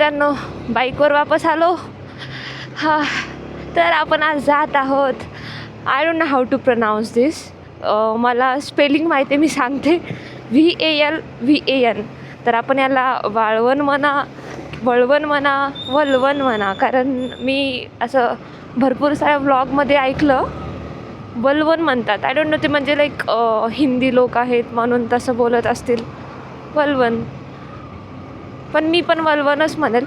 मित्रांनो, बाईकवर वापस आलो. हा, तर आपण आज जात आहोत. I don't know how to pronounce this. मला स्पेलिंग माहिती आहे, मी सांगते. VALVAN. तर आपण याला वळवण म्हणा, कारण मी असं भरपूर साऱ्या व्लॉगमध्ये ऐकलं वल्वन म्हणतात. आय डोंट नो, ते म्हणजे लाईक हिंदी लोक आहेत म्हणून तसं बोलत असतील, वल्वन. पण मी पण वल्वनच म्हणेल,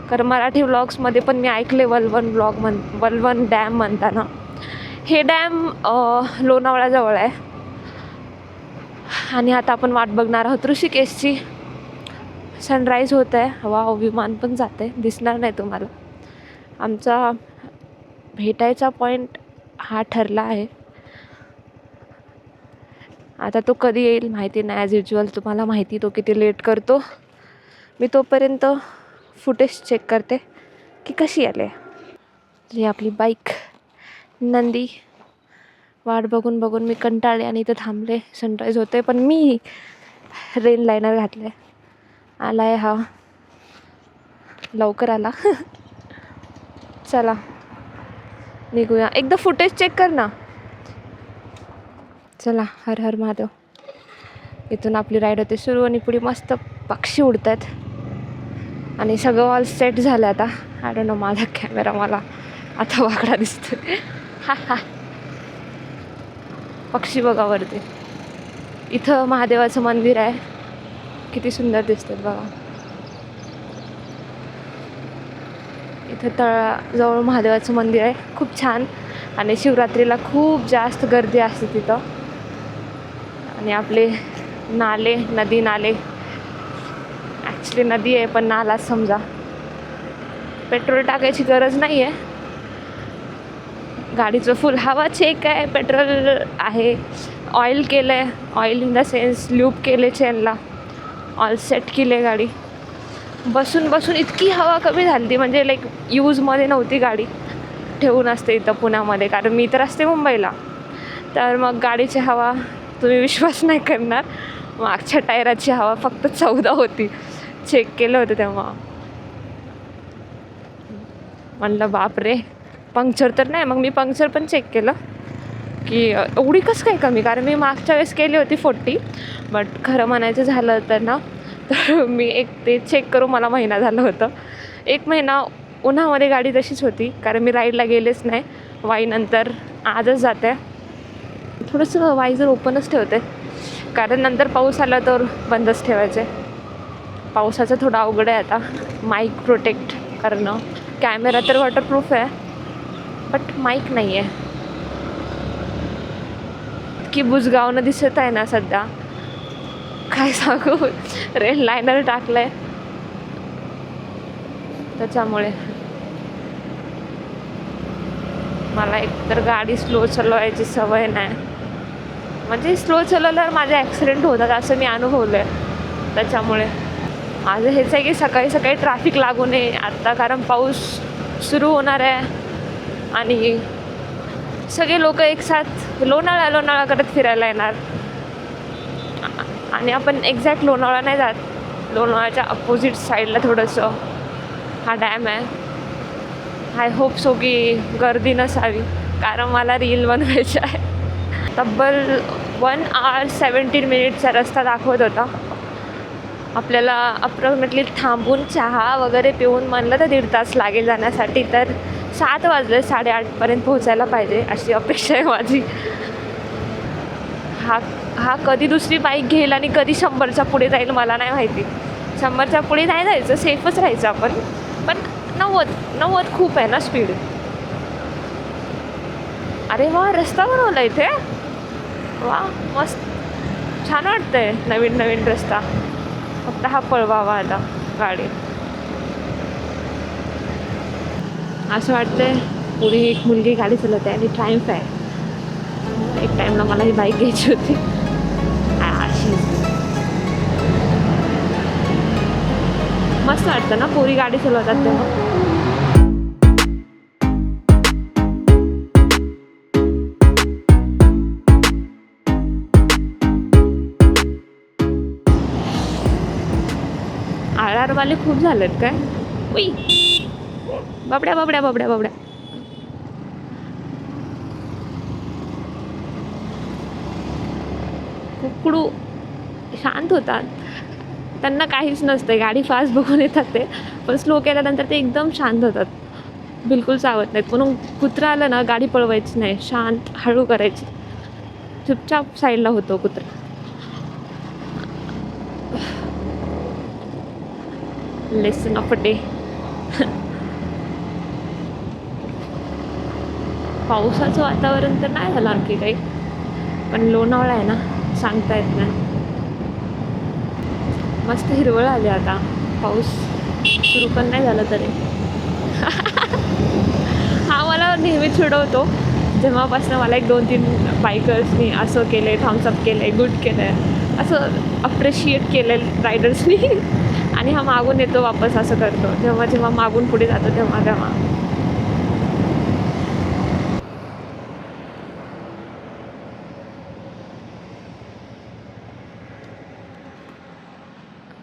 कारण मराठी व्लॉग्समध्ये पण मी ऐकले वल्वन डॅम म्हणताना. हे डॅम लोणावळ्याजवळ आहे. आणि आता आपण वाट बघणार आहोत ऋषिकेशची. सनराईज होत आहे. वाव, विमान पण जाते, दिसणार नाही तुम्हाला. आमचा भेटायचा पॉईंट हा ठरला आहे. आता तो कधी येईल माहिती नाही. ॲज युज्युअल तुम्हाला माहिती तो किती लेट करतो. मी तोपर्यंत फुटेज चेक करते की कशी आले. ही आपली बाईक नंदी. वाट बघून मी कंटाळले आणि इथं थांबले. सनराईज होते पण मी रेन लायनर घातले. आला आहे हा, लवकर आला. चला निघूया. एकदा फुटेज चेक कर ना. चला, हर हर महादेव. इथून आपली राईड होते सुरू आणि पुढे मस्त पक्षी उडत आहेत आणि सगळं ऑल सेट झालं आता. आय डोंट नो, माझा कॅमेरा मला आता वाकडा दिसतोय. हा, पक्षी बघा वरती. इथं महादेवाचं मंदिर आहे, किती सुंदर दिसतात बघा. इथं तळाजवळ महादेवाचं मंदिर आहे, खूप छान. आणि शिवरात्रीला खूप जास्त गर्दी असते तिथं. आणि आपले नदी नाले, ॲक्च्युली नदी आहे पण नालाच समजा. पेट्रोल टाकायची गरज नाही आहे. गाडीचं फुल हवा चेक आहे, पेट्रोल आहे, ऑइल केलं आहे. Oil in the sense lube केले चेनला, ऑल सेट केली आहे गाडी. बसून इतकी हवा कमी झाली ती, म्हणजे लाईक यूजमध्ये नव्हती गाडी. ठेवून असते इथं पुण्यामध्ये, कारण मी तर असते मुंबईला. तर मग गाडीची हवा तुम्ही विश्वास नाही करणार, मागच्या टायराची हवा फक्त 14 होती. चेक केलं होतं तेव्हा. म्हणलं बापरे, पंक्चर तर नाही. मग मी पंक्चर पण चेक केलं की एवढी कसं काय कमी, कारण मी मागच्या वेळेस केली होती 40. बट खरं म्हणायचं झालं तर ना, तर मी ते चेक करून मला महिना झालं होतं. 1 महिना उन्हामध्ये गाडी तशीच होती, कारण मी राईडला गेलेच नाही. वाईनंतर आजच जाते. थोडंसं वाईजर ओपनच ठेवते, कारण नंतर पाऊस आला तर बंदच ठेवायचे. पावसाचं थोडं अवघड आहे आता माईक प्रोटेक्ट करणं. कॅमेरा तर वॉटरप्रूफ आहे, बट माईक नाही आहे. इतकी बुजगावनं दिसत आहे ना सध्या, काय सांगू. रेन लायनर टाकलंय त्याच्यामुळे. मला एकतर गाडी स्लो चालवायची सवय नाही, म्हणजे स्लो चालवल्यावर माझे ॲक्सिडेंट होतात असं मी अनुभवलं आहे. त्याच्यामुळे माझं हेच आहे की सकाळी ट्रॅफिक लागू नये आत्ता, कारण पाऊस सुरू होणार आहे आणि सगळे लोक एकसाथ लोणावळा करत फिरायला येणार. आणि आपण एक्झॅक्ट लोणावळा नाही जात, लोणावळ्याच्या अपोजिट साईडला थोडंसं हा डॅम आहे. आय होप सो की गर्दी नसावी, कारण मला रील बनवायची आहे. तब्बल 1 hour 17 minutes रस्ता दाखवत होता. आपल्याला अप्रॉक्सिमेटली थांबून चहा वगैरे पिऊन म्हणलं तर 1.5 तास लागेल जाण्यासाठी. तर 7 वाजले, 8:30पर्यंत पोहोचायला पाहिजे अशी अपेक्षा आहे माझी. हा कधी दुसरी बाईक घेईल आणि कधी 100च्या पुढे जाईल मला नाही माहिती. 100च्या पुढे नाही जायचं, सेफच राहायचं आपण. पण 90 खूप आहे ना स्पीड. अरे वा, रस्ता बनवला इथे. वा, मस्त, छान वाटतंय. नवीन रस्ता. फक्त हा पळवावा आता गाडी. असं वाटतंय पुढे एक मुलगी गाडी चालवत आहे आणि ट्रायम्फ आहे. एक टाईमला मला ही बाईक घ्यायची होती. मस्त वाटतं ना पोरी गाडी चालवतात तेव्हा. आरआरवाले खूप झालेत काय. उई, बाबड्या बाबड्या बाबड्या बाबड्या. कुकडू शांत होतात, त्यांना काहीच नसतं. गाडी फास्ट बघून येतात ते, पण स्लो केल्यानंतर ते एकदम शांत होतात, बिलकुल चावत नाहीत. म्हणून कुत्रा आलं ना, गाडी पळवायची नाही, शांत हळू करायची, चुपचाप साईडला होतो कुत्रा. Lesson of a day. पावसाचं वातावरण तर नाही झालं आणखी काही, पण लोणावळा आहे ना, सांगता येत नाही. मस्त हिरवळ आली आता, पाऊस सुरू पण नाही झाला तरी. हा मला नेहमी चिडवतो, जेव्हापासून मला 1-2-3 बायकर्सनी असं केलं आहे, थम्सअप केलं आहे, गुड केलं आहे, असं अप्रिशिएट केलं आहे रायडर्सनी. आणि हा मागून येतो वापस, असं करतो जेव्हा जेव्हा मागून पुढे जातो तेव्हा तेव्हा.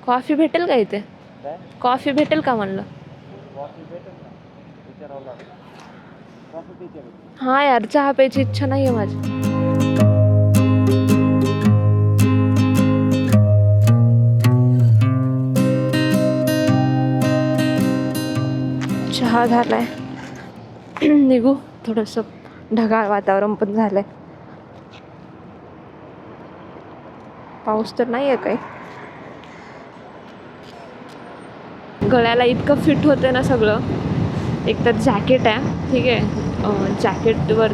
कॉफी भेटेल का इथे? कॉफी भेटेल का म्हणलं? हा यार, चहा प्यायची इच्छा नाही आहे माझी. चहा झालाय, निघू. थोडंसं ढगाळ वातावरण पण झालंय, पाऊस तर नाही आहे काही. गळ्याला इतकं फिट होतं ना सगळं. एक तर जॅकेट आहे, ठीक आहे, जॅकेटवर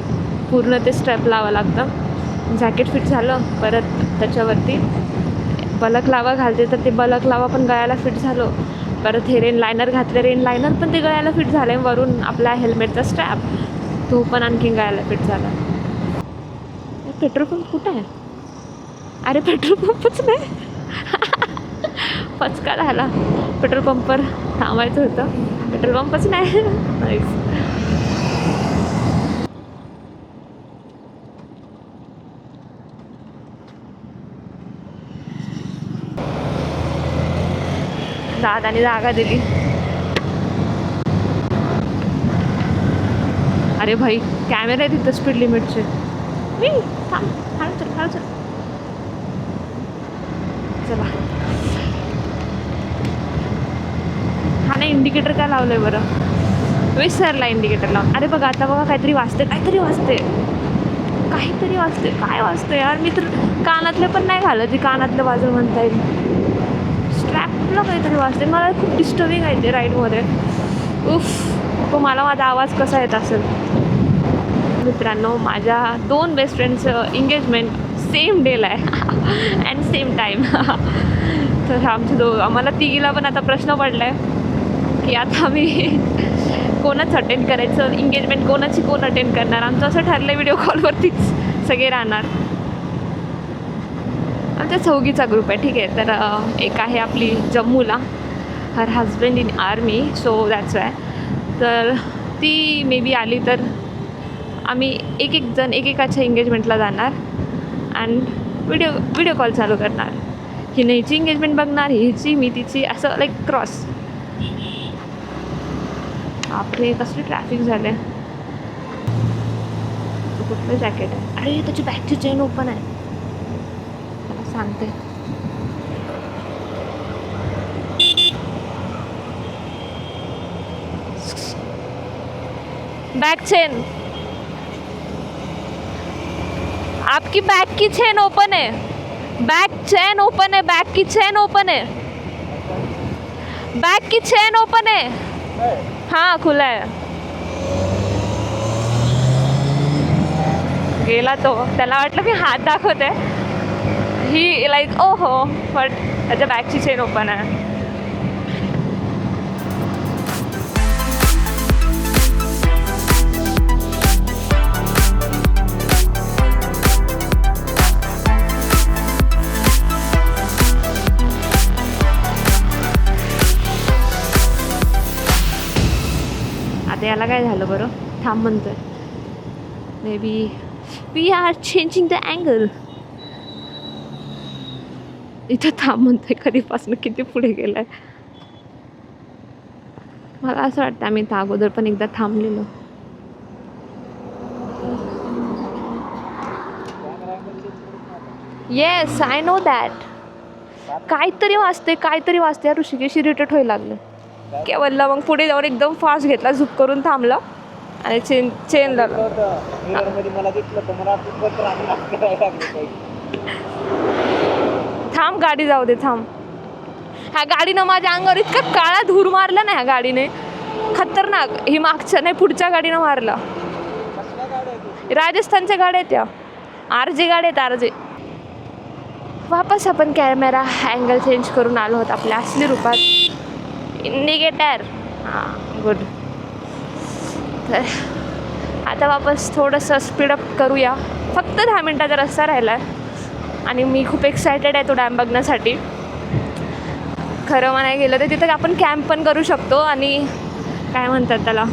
पूर्ण ते स्ट्रॅप लावावं लागतं. जॅकेट फिट झालं, परत त्याच्यावरती बलक लावा घालते, तर ते बलक लावा पण गळ्याला फिट झालं. परत हे रेन लायनर घातले, रेन लायनर पण ते गळ्याला फिट झालं. वरून आपल्या हेल्मेटचा स्ट्रॅप, तो पण आणखी गळ्याला फिट झाला. पेट्रोल पंप कुठं आहे? अरे पेट्रोल पंपच नाही. पचका झाला. पेट्रोल पंपवर थांबायचं होतं, पेट्रोल पंपच नाही. दादाने जागा दिली. अरे भाई, कॅमेरा आहे तिथं स्पीड लिमिटचे. थांब, हळू चल, हळू चल. चला. हा नाही, इंडिकेटर काय लावलंय बरं? विसरला इंडिकेटर लावून. अरे बघा, आता बघा, काहीतरी वाजते, काहीतरी वाजते, काहीतरी वाजते. काय वाजते यार? मी तर कानातले पण नाही घालत, ती कानातलं वाजून म्हणता येईल. स्ट्रॅपला काहीतरी वाजते. मला खूप डिस्टर्बिंग आहे ते राईडमध्ये. उफ, तो मला माझा आवाज कसा येत असेल. मित्रांनो, माझ्या 2 बेस्ट फ्रेंड्सचं एंगेजमेंट सेम डेला आहे अँड सेम टाईम. तर आम्हाला तिघीला पण आता प्रश्न पडला आहे की आता आम्ही कोणाच अटेंड करायचं, एंगेजमेंट कोण अटेंड करणार. आमचं असं ठरलं व्हिडिओ कॉलवरतीच सगळे राहणार. आमच्या 4घीचा ग्रुप आहे, ठीक आहे. तर एक आहे आपली जम्मूला, her husband in army, so that's why. तर ती मे बी आली तर आम्ही एक जण एकेकाच्या एंगेजमेंटला जाणार अँड व्हिडिओ कॉल चालू करणार. ही हिची एंगेजमेंट बघणार, हिची मी तिची, असं लाईक क्रॉस. बापरे, कसली ट्रॅफिक झाले. कुठलं जॅकेट आहे? अरे त्याची बॅगची चेन ओपन आहे, मला सांगते. बैक चेन, आपकी बैक की चेन ओपन है, बैक चेन ओपन है, बैक की चेन ओपन है, बैक की चेन ओपन है. हाँ खुला है. गेला तो, त्याला वाटलं मी हात दाखवते. ही लाईक ओहो, बट त्याच्या बॅगची चेन ओपन आहे. आता याला काय झालं बरं? थांब म्हणतोय. Maybe we are changing the angle. इथं थांब म्हणतोय, कधीपासून किती पुढे गेलाय. मला असं वाटतं आम्ही त्या अगोदर पण एकदा थांबलेलो. Yes I know that. काहीतरी वाजते ऋषिकेश इरिटेट व्हायला लागलं. केवलला मग पुढे जाऊन एकदम फास्ट घेतला, झुक करून थांबला आणि चेन लागला. थांब गाडी जाऊ दे थांब. ह्या गाडीनं माझ्या अंगावर इतका काळा धूर मारला ना ह्या गाडीने, खतरनाक. ही मागच्या नाही पुढच्या गाडीनं मारला. राजस्थानच्या गाड्या आहेत त्या, RJ गाड्या आहेत RJ. वापस आपण कॅमेरा अँगल चेंज करून आलो होतो आपल्या असली रूपात. इंडिकेटर हां गुड. तर आता वापस थोडंसं स्पीडअप करूया. फक्त 10 मिनटाचा रस्ता राहिला आहे आणि मी खूप एक्सायटेड आहे तो डॅम बघण्यासाठी. खरं म्हणायला गेलं तर तिथं आपण कॅम्प पण करू शकतो आणि काय म्हणतात त्याला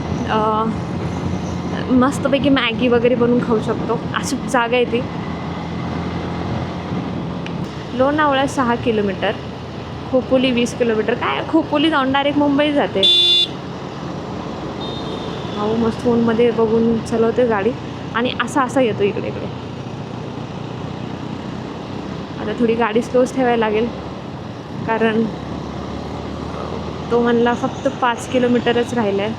मस्तपैकी मॅगी वगैरे बनवून खाऊ शकतो. अशी जागा आहे ती. Lonavala 6 kilometre, Khopoli 20 kilometre. काय खोपोली जाऊन डायरेक्ट मुंबई जाते. भाऊ मस्त फोनमध्ये बघून चालवते गाडी आणि असा येतो इकडे. आता थोडी गाडी स्लोच ठेवायला लागेल कारण तो म्हणला फक्त 5 किलोमीटरच राहिलं आहे.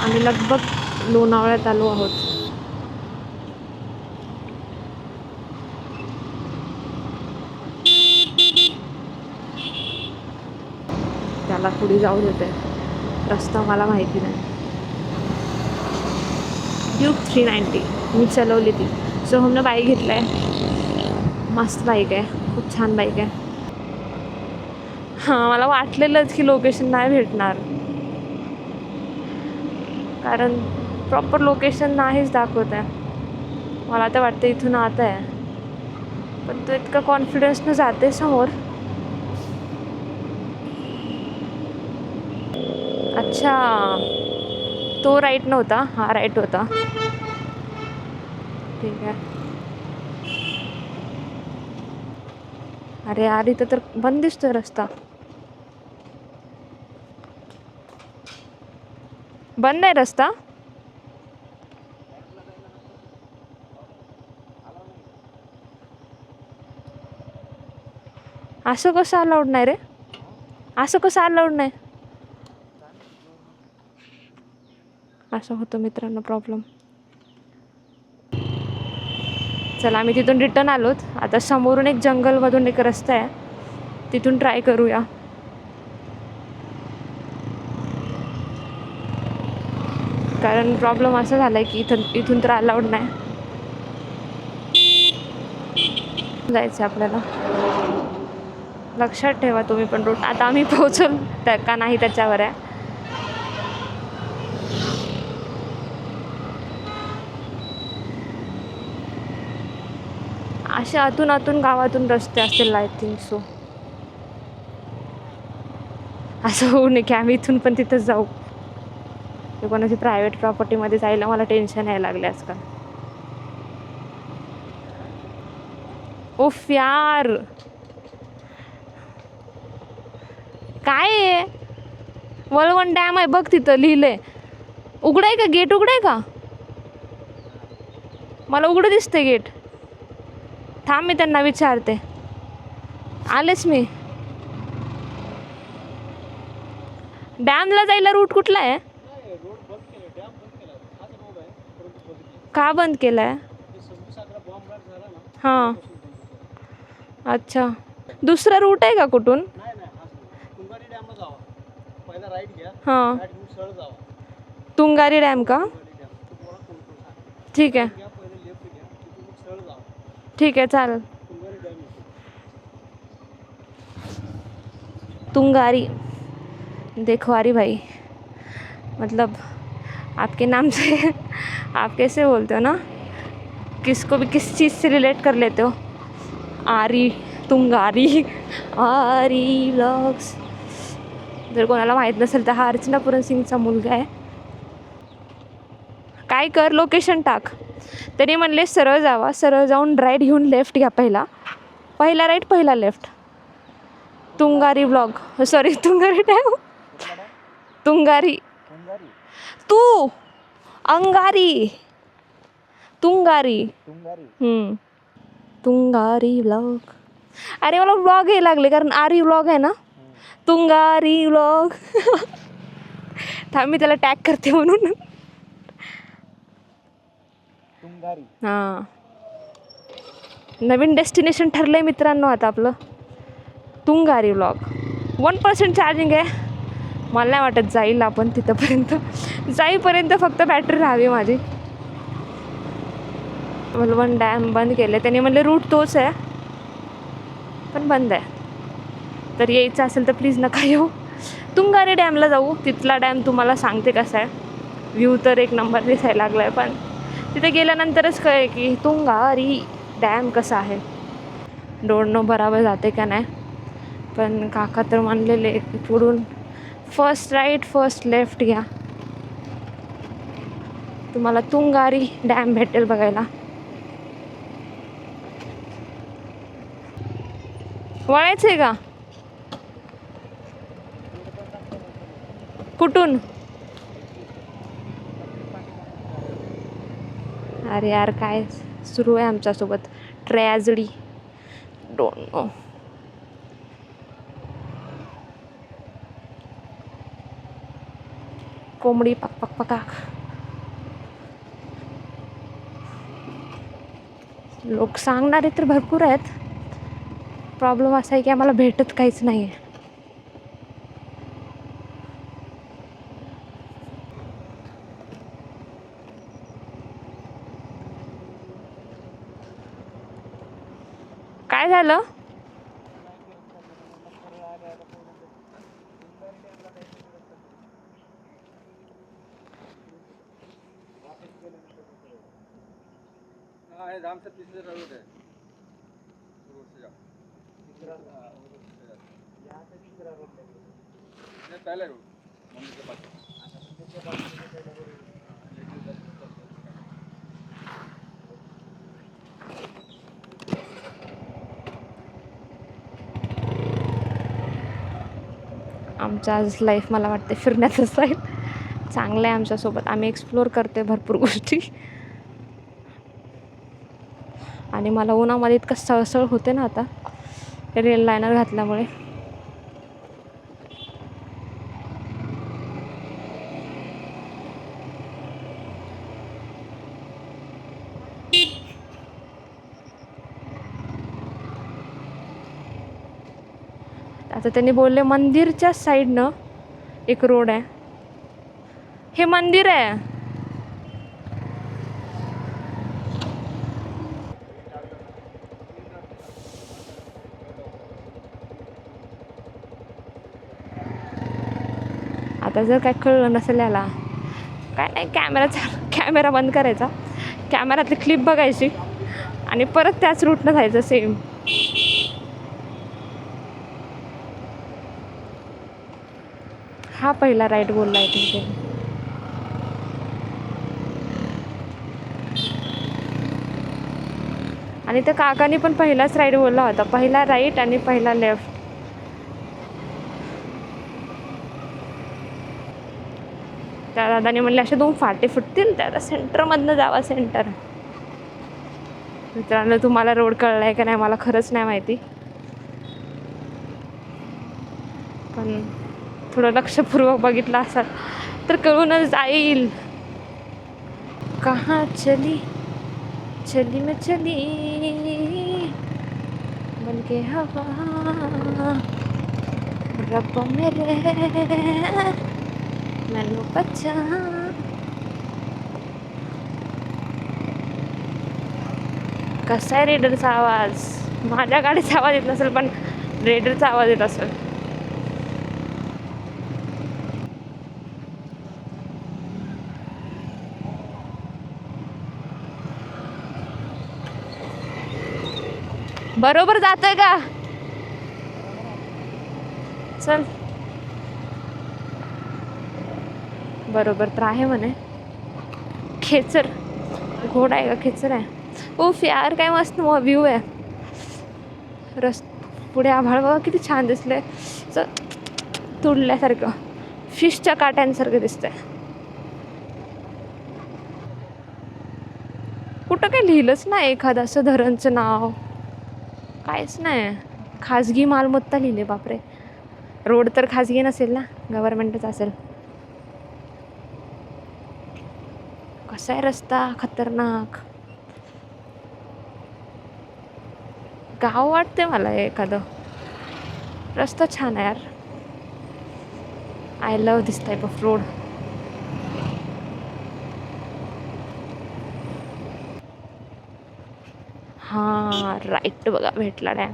आम्ही लगभग लोणावळ्यात आलो आहोत. त्याला पुढे जाऊ देते, रस्ता मला माहिती नाही. ड्यूक 390 मी चालवली ती. सोहमनं बाईक घेतलं आहे. मस्त बाईक आहे, खूप छान बाईक आहे. हां मला वाटलेलंच की लोकेशन नाही भेटणार कारण प्रॉपर लोकेशन नाहीच दाखवत आहे. मला तर वाटतं इथून आता आहे पण तो इतका कॉन्फिडन्सनं जाते समोर. अच्छा तो राईट नव्हता, हा राईट होता. ठीक आहे. अरे यार इथं तर बंद दिसतोय रस्ता. बंद आहे रस्ता. असं कसं अलाउड नाही रे, असं कसं अलाउड नाही. असं होतं मित्रांनो प्रॉब्लेम. चला आम्ही तिथून रिटर्न आलोत. आता समोरून एक जंगलमधून एक रस्ता आहे, तिथून ट्राय करूया. कारण प्रॉब्लेम असा झाला आहे की इथून तर अलाउड नाही. जायचं आपल्याला, लक्षात ठेवा तुम्ही पण रूट. आता आम्ही पोहोचल त्या का नाही त्याच्यावर आहे. असे आतून गावातून रस्ते असतील आय थिंक सो. असं होऊ नये की आम्ही इथून पण तिथंच जाऊ. ते कोणाची प्रायव्हेट प्रॉपर्टीमध्ये जायला मला टेन्शन यायला लागले आजकाल. उफ यार काय आहे. वळवण डॅम आहे बघ तिथं लिहिलंय. उघडं का गेट? उघडं का? मला उघडं दिसतंय गेट. थांब मी त्यांना विचारते. आलेच मी. डॅमला जायला रूट कुठला आहे? का बंद केलाय? हां अच्छा दुसरा रूट आहे का कुठून? हां तुंगारी डॅम का? ठीक आहे ठीक है चाल. तुंगारी देखो आरी भाई, मतलब आपके नाम से आप कैसे बोलते हो ना, किसको भी किस चीज़ से रिलेट कर लेते हो. आरी तुंगारी आरी व्लॉग्स. जर कोणाला माहीत नसेल तर हा अर्चना पुरण सिंगचा मुलगा आहे. काय कर लोकेशन टाक. तरी म्हणले सरळ जावा, सरळ जाऊन राईट घेऊन लेफ्ट घ्या. पहिला राईट पहिला left. Tungari vlog sorry Tungari dam. Tungari. तू अंगारी. तुंगारी. तुंगारी व्लॉग. अरे मला व्लॉग हे लागले कारण आरी व्लॉग आहे ना. तुंगारी व्लॉग. थांब मी त्याला टॅग करते म्हणून. हां नवीन डेस्टिनेशन ठरलंय मित्रांनो आता आपलं तुंगारी व्लॉग. 1% चार्जिंग आहे. मला नाही वाटत जाईल आपण तिथंपर्यंत. जाईपर्यंत फक्त बॅटरी राहावी माझी. मलवण डॅम बंद केले त्याने म्हणले रूट तोच आहे पण बंद आहे. तर यायचं असेल तर प्लीज नका येऊ. तुंगारी डॅमला जाऊ. तिथला डॅम तुम्हाला सांगते कसा आहे. व्ह्यू तर एक नंबर दिसायला लागला आहे पण तिथे गेल्यानंतरच कळे की तुंगारी डॅम कसा आहे. डोंट नो बराबर जाते का नाही पण काका तर म्हणलेले पुढून फर्स्ट राईट फर्स्ट लेफ्ट घ्या तुम्हाला तुंगारी डॅम भेटेल बघायला. वळायचं आहे का कुठून. अरे यार काय सुरू आहे आमच्यासोबत ट्रॅजेडी. Don't know. कोंबडी पक पक पकाक. लोक सांगणारे तर भरपूर आहेत. प्रॉब्लेम असा आहे की आम्हाला भेटत काहीच नाही आहे. काय झालं. पहले रूट आमचं आज लाईफ मला वाटते फिरण्यातच जाईल. चांगलं आहे आमच्यासोबत. आम्ही एक्सप्लोअर करते भरपूर गोष्टी आणि मला उन्हामध्ये इतकं सळसळ होते ना आता रेल लायनर घातल्यामुळे. आता त्यांनी बोलले मंदिरच्या साईडनं एक रोड आहे. हे मंदिर आहे. आता जर काय कळलं नसेल याला काय नाही कॅमेरा बंद करायचा. कॅमेऱ्यातली क्लिप बघायची आणि परत त्याच रूटनं जायचं सेम. हा पहिला राईट बोलला आहे तिथे. आणि त्या काकानी पण पहिलाच राईट बोलला होता. पहिला राईट आणि पहिला लेफ्ट. त्या दादाने म्हणले असे 2 फाटे फुटतील त्याला सेंटरमधनं जावा. सेंटर मित्रांनो तुम्हाला रोड कळला आहे का नाही मला खरंच नाही माहिती पण थोडं लक्षपूर्वक बघितलं असाल तर कळूनच जाईल. कहाँ चली चली मैं चली बन के हवा रब मेरे मैनू बचा. कसा आहे रेडरचा आवाज. माझ्या गाडीचा आवाज येत नसेल पण रेडरचा आवाज येत असेल. बरोबर जातोय का चल. बरोबर तर आहे म्हणे. खेचर घोडा आहे का खेचर आहे. उफ यार काय मस्त व्ह्यू आहे. पुढे आभाळ बघा किती छान दिसले तुडल्यासारखं. फिशच्या काट्यांसारखं दिसतंय. कुठं काही लिहिलंच नाही एखादं असं धरणचं नाव, काहीच नाही. खाजगी मालमत्ता लिहिले. बापरे, रोड तर खाजगी नसेल ना, गव्हर्नमेंटच असेल. कसा आहे रस्ता, खतरनाक. गाव वाटते मला हे एखादं. रस्ता छान आहे यार. I love this type of road. हां राईट, बघा भेटला डॅम.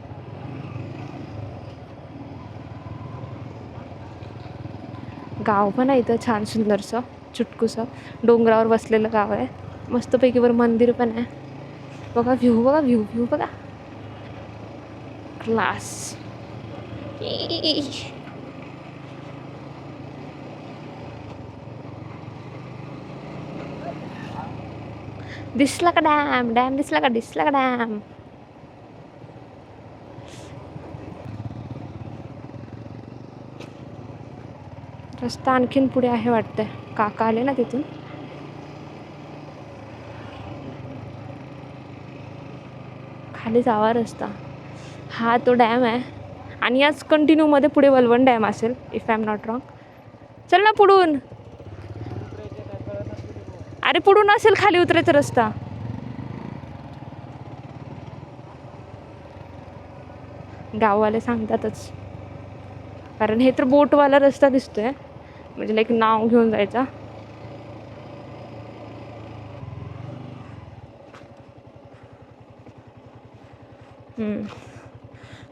गाव पण आहे इथं छान सुंदरसं चुटकुसं डोंगरावर बसलेलं गाव आहे. मस्तपैकी वर मंदिर पण आहे. बघा व्ह्यू, बघा व्ह्यू, व्ह्यू बघा, क्लास. दिसला का डॅम, डॅम दिसला का, दिसला का डॅम. रस्ता आणखीन पुढे आहे वाटतंय. काका आले ना तिथून. खाली जावा रस्ता. हा तो डॅम आहे आणि याच कंटिन्यू मध्ये पुढे वलवण डॅम असेल, if I am not wrong. चल ना पुढून. अरे पुढून असेल खाली उतरायचा रस्ता. गाववाले सांगतातच, कारण हे तर बोटवाला रस्ता दिसतोय, म्हणजे लाईक नाव घेऊन जायचा.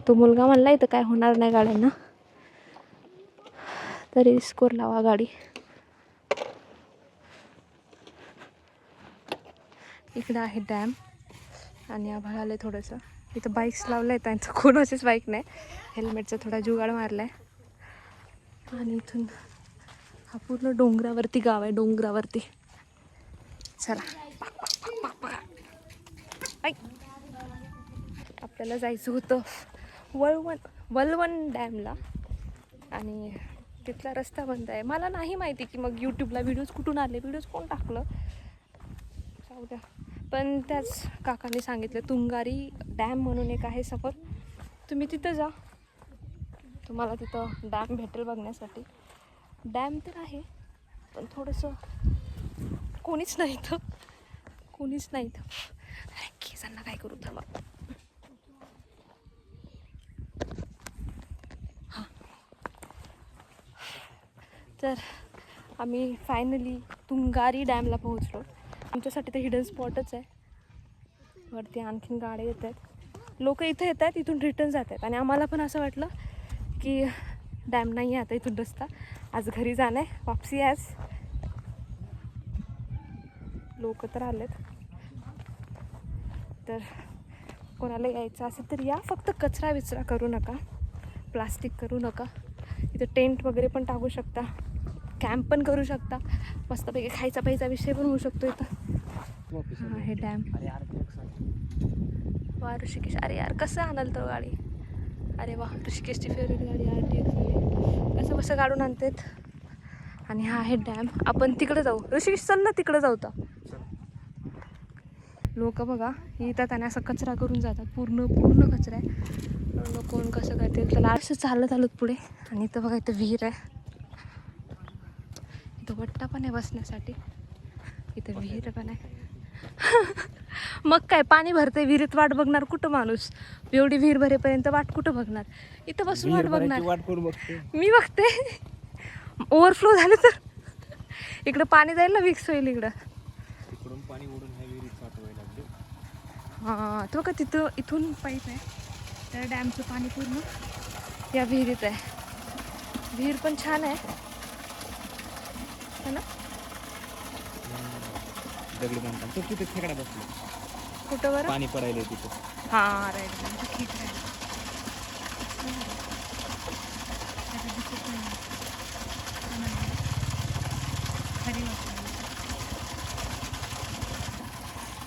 तो मुलगा म्हणला इथं काय होणार नाही गाड्यांना, तरी स्कोर लावा गाडी. इकडं आहे डॅम आणि आभाळ आलं थोडंसं. इथं बाईक्स लावलं आहे, त्यांचं कोणाचीच बाईक नाही. हेल्मेटचा थोडा जुगाड मारला आहे. आणि इथून हा पूर्ण डोंगरावरती गाव आहे, डोंगरावरती. चला आपल्याला जायचं होतं वलवण डॅमला आणि तिथला रस्ता बंद आहे. मला नाही माहिती की मग यूट्यूबला व्हिडिओज कुठून आले, व्हिडिओज कोण टाकलं, जाऊ द्या. पण त्याच काकांनी सांगितलं तुंगारी डॅम म्हणून एक आहे सफर, तुम्ही तिथं जा, तुम्हाला तिथं डॅम भेटेल बघण्यासाठी. डॅम तर आहे पण थोडंसं कोणीच नाही इथं, कोणीच नाही इथं. केसांना काय करू थांबा. हां, तर आम्ही फायनली तुंगारी डॅमला पोहोचलो. आमच्यासाठी तर हिडन स्पॉटच आहे. वरती आणखीन गाड्या येत आहेत, लोक इथं येत आहेत, इथून रिटर्न जात आहेत. आणि आम्हाला पण असं वाटलं की डॅम नाही आहे आता इथून रस्ता, आज घरी जाणं आहे, वापसी आज. लोक तर आलेत. तर कोणाला यायचं असेल तर या, फक्त कचरा विचरा करू नका, प्लास्टिक करू नका. इथं टेंट वगैरे पण टाकू शकता, कॅम्प पण करू शकता, मस्तपैकी खायचा प्यायचा विषय पण होऊ शकतो इथं. हा हे डॅम. वा ऋषिकेश, अरे यार कसं आणाल तो गाडी. अरे वा, ऋषिकेशची फेवरेट गाडी RTX आहे. कसं कसं काढून आणतात. आणि हा आहे डॅम. आपण तिकडे जाऊ, ऋषिकेश चल ना तिकडे जाऊ. तर लोक बघा येतात आणि असं कचरा करून जातात, पूर्ण पूर्ण कचरा आहे. कोण कसं करतील त्याला. असं चालत आलोत पुढे आणि इथं बघा इथं विहीर आहे, इथं वट्टा पण आहे बसण्यासाठी, इथं विहीर पण आहे. मग काय पाणी भरते विहिरीत, वाट बघणार कुठं माणूस. एवढी विहीर भरेपर्यंत वाट कुठं बघणार, इथं बसून वाट बघणार. मी बघते ओव्हरफ्लो झालं तर इकडं पाणी जाईल ना, विक्स होईल इकडं. पाणी ओढून ह्या विहिरीत साठवायला लागले. हां तो का तिथं इथून पाईप आहे, त्या डॅमचं पाणी पूर्ण या विहिरीत आहे. विहीर पण छान आहे ना. दगडी बांधकाम तो तिथे खेकडा बसला, कुठं बरं पाणी पडायला तिथे. हां राईट, ठीक आहे.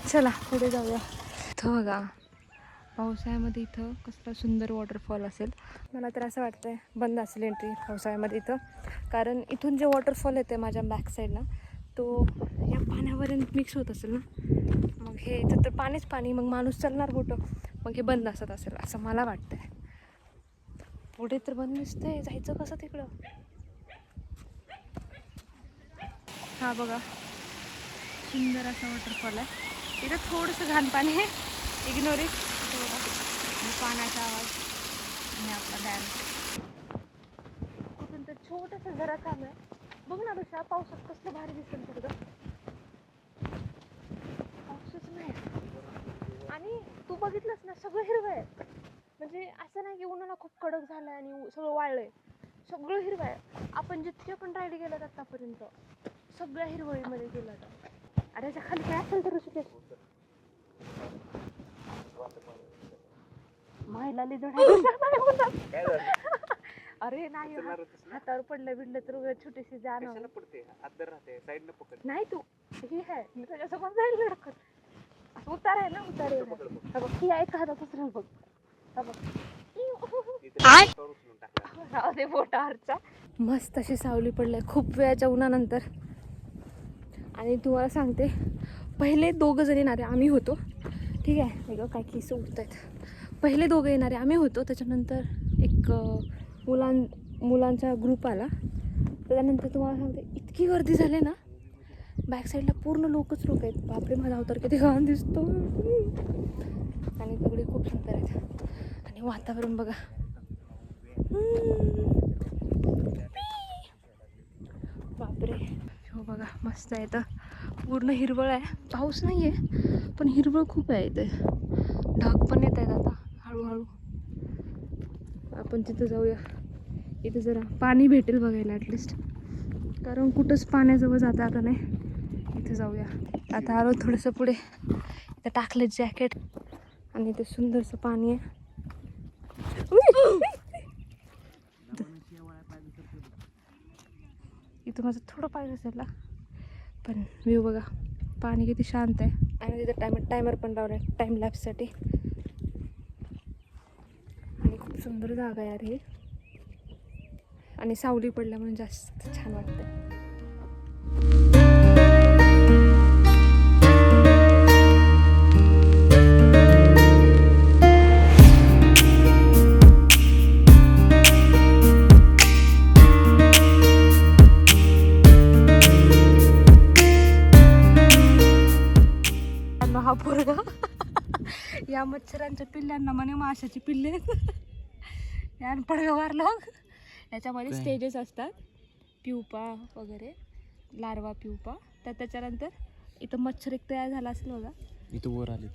चला पुढे जाऊया. इथं बघा पावसाळ्यामध्ये इथं कसला सुंदर वॉटरफॉल असेल. मला तर असं वाटतंय बंद असेल एंट्री पावसाळ्यामध्ये इथं, कारण इथून जे वॉटरफॉल येते माझ्या बॅक साईडनं तो या पाण्यापर्यंत मिक्स होत असेल ना, मग हे इथं तर पाणीच पाणी, मग माणूस चालणार कुठं, मग हे बंद असत असेल असं मला वाटतंय. पुढे तर बंद दिसतंय, जायचं कसं तिकडं. हा बघा सुंदर असा वॉटरफॉल आहे. इथं थोडंसं घाण पाणी आहे, इग्नोर इट. पाण्याचा आवाज आणि आपला डॅम कुठून तर छोटंसं जरा काम आहे. बघ ना बशा, पावसात कसलं भारी दिसेल तिकडं. पाऊसच नाही आणि तू बघितलंस ना सगळं हिरवं आहे. म्हणजे असं नाही की उन्हाळा खूप कडक झालाय आणि सगळं वाळलंय, सगळं हिरवं आहे. आपण जितके पण राईड गेलात आतापर्यंत सगळ्या हिरवळीमध्ये गेला. अरे याच्या खाली काय असेल तर ऋषिकेश, महिला अरे नाही हातावर पडलं बिडलं तर छोटीशी जाण नाही. तू ही आहे मी तुझ्यासोबत जाईल लडकत. असं उतार आहे ना, उतार आहे बघ, ही आहे का हातातच राह बघ. ते बोटावरचा मस्त अशी सावली पडलाय खूप वेळाच्या उन्हानंतर. आणि तुम्हाला सांगते, पहिले 2 जण येणारे आम्ही होतो, ठीक आहे. वेगळं काय केस उठत आहेत. पहिले 2 येणारे आम्ही होतो, त्याच्यानंतर एक मुलांचा ग्रुप आला. त्याच्यानंतर तुम्हाला सांगते इतकी गर्दी झाली ना, बॅक साईडला पूर्ण लोक आहेत. बापरे, माझा अवतार किती घाण दिसतो. आणि दगडी खूप सुंदर आहेत आणि वातावरण बघा. बापरे, हो बघा मस्त आहे. तर पूर्ण हिरवळ आहे, पाऊस नाही आहे पण हिरवळ खूप आहे इथे. ढग पण येत आहेत आता हळूहळू. आपण तिथं जाऊया, इथं जरा पाणी भेटेल बघायला ॲटलिस्ट, कारण कुठंच पाण्याजवळ जाता आता नाही. इथे जाऊया आता. आलो थोडंसं पुढे, इथं टाकले जॅकेट आणि इथे सुंदरसं पाणी आहे. इथं माझं थोडं पाय घसरला, पण व्ह्यू बघा, पाणी किती शांत आहे. आणि तिथं टायमर पण लावला आहे टाईम लॅप्ससाठी. आणि खूप सुंदर जागा आहे यार ही, आणि सावली पडल्या म्हणून जास्त छान वाटतं. हा पोरगा या मच्छरांच्या पिल्ल्यांना म्हणे माशाची पिल्ले या पडगा मारलो. याच्यामध्ये स्टेजेस असतात, प्युपा वगैरे, लार्वा प्युपा. तर त्याच्यानंतर इथं मच्छर एक तयार झाला असेल बघा, इथं वर आले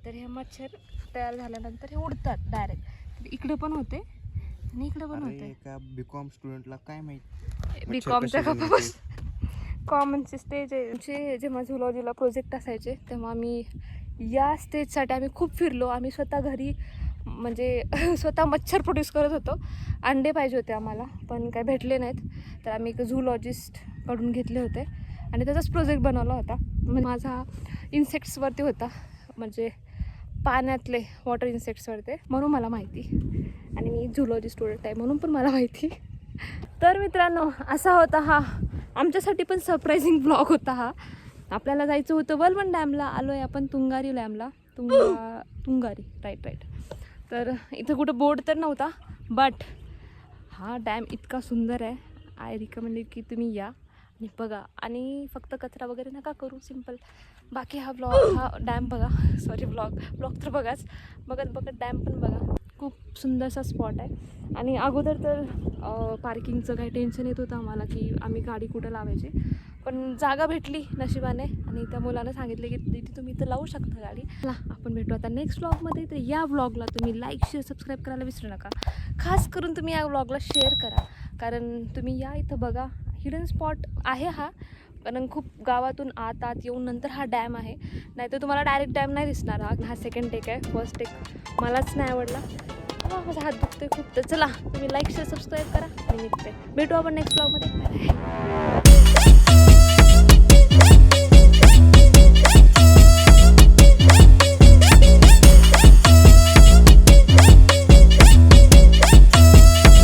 तर हे मच्छर तयार झाल्यानंतर हे उडतात डायरेक्ट. इकडे पण होते आणि इकडे पण होते. का बीकॉम स्टुडंटला काय माहिती, बीकॉमच्या कॉमनचे स्टेज आहे. जेव्हा झुलॉजीला प्रोजेक्ट असायचे तेव्हा मी या स्टेजसाठी आम्ही खूप फिरलो. आम्ही स्वतः घरी म्हणजे स्वतः मच्छर प्रोड्यूस करत होतो. अंडे पाहिजे होते आम्हाला, पण काय भेटले नाहीत. तर आम्ही एक झूलॉजिस्टकडून घेतले होते आणि त्याचाच प्रोजेक्ट बनवला होता. माझा इन्सेक्ट्सवरती होता, म्हणजे पाण्यातले वॉटर इन्सेक्ट्सवरती, म्हणून मला माहिती. आणि मी झूलॉजी स्टुडंट आहे म्हणून पण मला माहिती. तर मित्रांनो, असा होता हा आमच्यासाठी पण सरप्रायझिंग ब्लॉग होता हा. आपल्याला जायचं होतं वलवण डॅमला, आलो आहे आपण तुंगारी डॅमला. तुंगारी राईट. तर इथं कुठं बोर्ड तर नव्हता, बट हा डॅम इतका सुंदर आहे. आय रिकमेंडेड की तुम्ही या आणि बघा. आणि फक्त कचरा वगैरे नका करू, सिम्पल. बाकी हा डॅम बघा, सॉरी ब्लॉग तर बघाच, बघत डॅम पण बघा. खूप सुंदरसा स्पॉट आहे. आणि अगोदर तर पार्किंगचं काही टेन्शन येत होतं आम्हाला की आम्ही गाडी कुठं लावायची, पण जागा भेटली नशिबाने. आणि त्या मुलानं सांगितले की दीदी तुम्ही इथं लावू शकता गाडी. आपण भेटू आता नेक्स्ट व्लॉगमध्ये. तर या व्लॉगला तुम्ही लाईक, शेअर, सबस्क्राईब करायला विसरू नका. खास करून तुम्ही या व्लॉगला शेअर करा, कारण तुम्ही या इथं बघा. हिडन स्पॉट आहे हा, कारण खूप गावातून आत येऊन नंतर हा डॅम आहे. नाहीतर तुम्हाला डायरेक्ट डॅम नाही दिसणार. हा सेकंड टेक आहे, फर्स्ट टेक मलाच नाही आवडला. माझा हात दुखतोय खूप. तर चला तुम्ही लाईक, शेअर, सबस्क्राईब करा आणि निघते. भेटू आपण नेक्स्ट व्लॉगमध्ये. बाय.